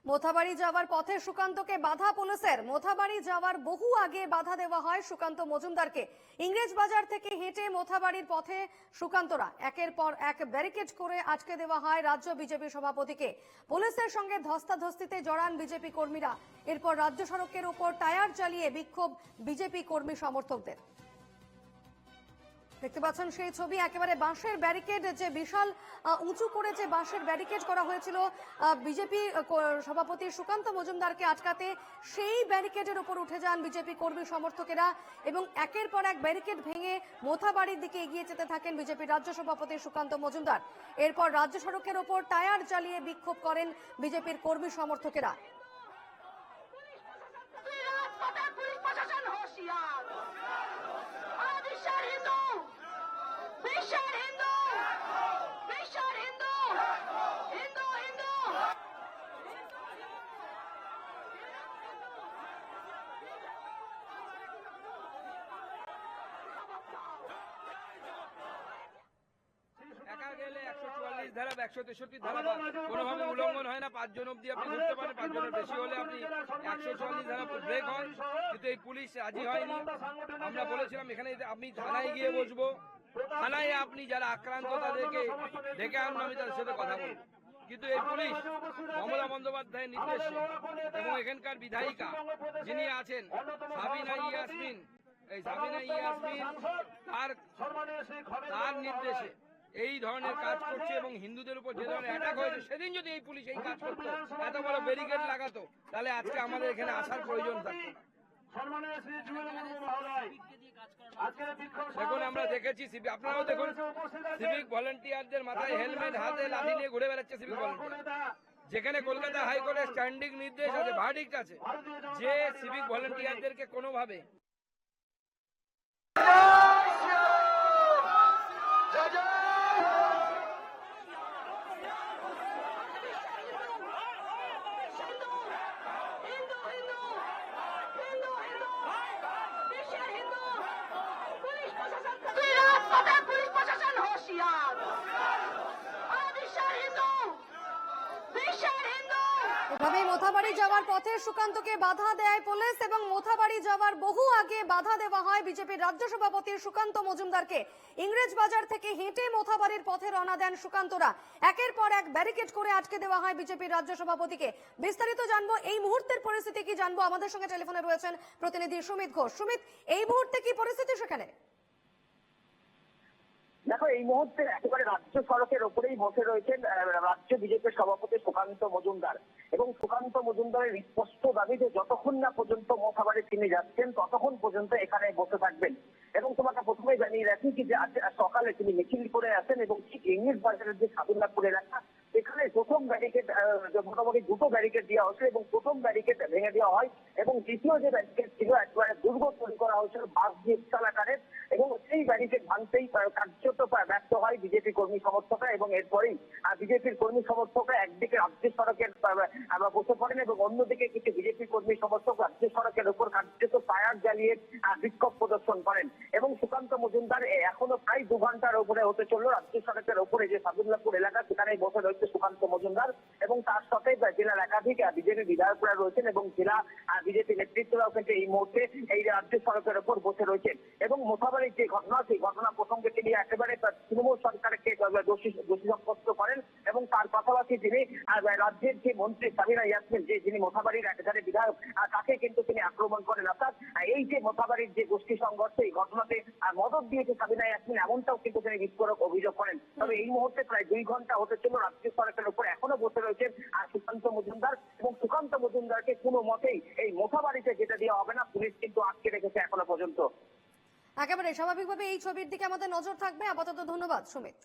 মোথাবাড়ি যাওয়ার পথে সুকান্তকে বাধা পুলিশের। মোথাবাড়ি যাওয়ার বহু আগে বাধা দেওয়া হয় সুকান্ত মজুমদারকে। ইংরেজ বাজার থেকে হেঁটে মোথাবাড়ির পথে সুকান্তরা একের পর এক ব্যারিকেড করে আটকে দেওয়া হয় রাজ্য বিজেপি সভাপতিকে। পুলিশের সঙ্গে ধস্তাধস্তিতে জড়ান বিজেপি কর্মীরা। এরপর রাজ্য সড়কের উপর টায়ার চালিয়ে বিক্ষোভ বিজেপি কর্মী সমর্থকদের। দেখতে পাচ্ছেন সেই ছবি, একেবারে বাঁশের ব্যারিকেড, যে বিশাল উঁচু করে যে বাঁশের ব্যারিকেড করা হয়েছিল বিজেপি সভাপতি সুকান্ত মজুমদারকে আটকাতে, সেই ব্যারিকেডের উপর উঠে যান বিজেপি কর্মী সমর্থকেরা এবং একের পর এক ব্যারিকেড ভেঙে মোথাবাড়ির দিকে এগিয়ে যেতে থাকেন বিজেপি রাজ্য সভাপতি সুকান্ত মজুমদার। এরপর রাজ্য সড়কের উপর টায়ার জ্বালিয়ে বিক্ষোভ করেন বিজেপির কর্মী সমর্থকেরা। ধারা 143 ধারা কোনোভাবে উল্লঙ্ঘন হয় না। 5 জন অব্দি আপনি ঘুরতে পারেন, 5 জনের বেশি হলে আপনি 144 ধারা ব্রেক হয়, কিন্তু এই পুলিশ রাজি হয়নি। আমরা বলেছিলাম এখানে আপনি থানায় গিয়ে বসবো, থানায় আপনি যারা আক্রান্ত তাদেরকে ডেকে আনুন, আমি তাদের সাথে কথা বলবো। কিন্তু এই পুলিশ মমতা বন্দ্যোপাধ্যায়ের নির্দেশে এবং এখানকার বিধায়িকা যিনি আছেন সাবিনা ইয়াসমিন, এই সাবিনা ইয়াসমিন তার নির্দেশে এই ধরনের কাজ করছে এবং হিন্দুদের উপর যে ধরনের অ্যাটাক হয়েছে, সেদিন যদি এই পুলিশ এই কাজ করতো, এত বড় ব্যারিকেড লাগাতো, তাহলে আজকে আমাদের এখানে আসার প্রয়োজন থাকতো না। দেখুন আমরা দেখেছি, আপনারাও দেখুন সিভিক ভলেন্টিয়ারদের মাথায় হেলমেট, হাতে লাঠি নিয়ে ঘুরে বেড়াচ্ছে সিভিক ভলেন্টিয়ার। যেখানে কলকাতা হাইকোর্টের স্ট্যান্ডিং নির্দেশ আছে, ভার্ডিক্ট আছে, যে সিভিক ভলেন্টিয়ারদেরকে কোনোভাবে এভাবেই মোথাবাড়ি যাওয়ার পথে সুকান্তকে বাধা দেয় পুলিশ এবং মোথাবাড়ি যাওয়ার বহু আগে বাধা দেওয়া হয় বিজেপির রাজ্য সভাপতি সুকান্ত মজুমদারকে। ইংরেজ বাজার থেকে হেঁটে মোথাবাড়ির পথে রওনা দেন সুকান্তরা। একের পর এক ব্যারিকেড করে আটকে দেওয়া হয় বিজেপির রাজ্য সভাপতিকে। বিস্তারিত জানবো, এই মুহূর্তের পরিস্থিতি কি জানবো। আমাদের সঙ্গে টেলিফোনে রয়েছেন প্রতিনিধি সুমিত ঘোষ। সুমিত, এই মুহূর্তে কি পরিস্থিতি সেখানে? দেখো, এই মুহূর্তে একেবারে রাজ্য সড়কের ওপরেই বসে রয়েছেন রাজ্য বিজেপির সভাপতি সুকান্ত মজুমদার এবং সুকান্ত মজুমদারের স্পষ্ট দাবি যে যতক্ষণ না পর্যন্ত মোথাবাড়ি তিনি যাচ্ছেন ততক্ষণ পর্যন্ত এখানে বসে থাকবেন। এবং তোমাকে প্রথমে জানিয়ে রাখি যে আজ সকালে তিনি মিছিল করে আসেন এবং ঠিক ইংরেজ বাজারের যে সাদুল্লাপুর এলাকা, এখানে প্রথম ব্যারিকেড মোটামুটি দুটো ব্যারিকেড দেওয়া হয়েছে এবং প্রথম ব্যারিকেড ভেঙে দেওয়া হয় এবং দ্বিতীয় যে ব্যারিকেড ছিল একেবারে দুর্গ তৈরি করা হয়েছিল বাস দিয়ে বিশাল আকারের, এবং সেই ব্যারিকেড ভাঙতেই কার্যত ব্যর্থ হয় বিজেপি কর্মী সমর্থকরা এবং এরপরেই বিজেপির কর্মী সমর্থকরা একদিকে রাজ্য সড়কের বসে পড়েন এবং অন্যদিকে কিছু বিজেপি কর্মী সমর্থক রাজ্য সড়কের উপর কার্যত টায়ার জ্বালিয়ে বিক্ষোভ প্রদর্শন করেন। এবং সুকান্ত মজুমদার এখনো প্রায় 2 ঘন্টার উপরে হতে চললো রাজ্য সড়কের উপরে যে সাদুল্লাপুর এলাকা, সেখানে বসে রয়েছে সুকান্ত মজুমদার এবং তার সাথে জেলার একাধিক বিজেপি বিধায়করা রয়েছেন এবং জেলা বিজেপি নেতৃত্বরাও কিন্তু এই মুহূর্তে এই রাজ্য সড়কের উপর বসে রয়েছেন। এবং মোথাবাড়ির যে ঘটনা, সেই ঘটনা প্রসঙ্গে তিনি একেবারে তৃণমূল সরকারকে দোষী সাব্যস্ত করেন এবং তার পাশাপাশি তিনি রাজ্যের যে মন্ত্রী সাবিনা ইয়াসমিন, যিনি মোথাবাড়ির একেবারে বিধায়ক, তাকে কিন্তু তিনি আক্রমণ করেন। অর্থাৎ এই যে মোথাবাড়ির যে গোষ্ঠী সংঘর্ষ, এই ঘটনাতে মদত দিয়েছে সাবিনা ইয়াসমিন, এমনটাও কিন্তু তিনি বিস্ফোরক অভিযোগ করেন। তবে এই মুহূর্তে প্রায় 2 ঘন্টা হতে চলল রাজ্য সড়কের উপর এখনো বসে রয়েছেন সুকান্ত মজুমদার এবং সুকান্ত মজুমদারকে কোনো মতেই এই মোথাবাড়িতে যেতে দেওয়া হবে না, পুলিশ কিন্তু আটকে রেখেছে এখনো পর্যন্ত। একেবারে স্বাভাবিকভাবে এই ছবির দিকে আমাদের নজর থাকবে। আপাতত ধন্যবাদ সুমিত।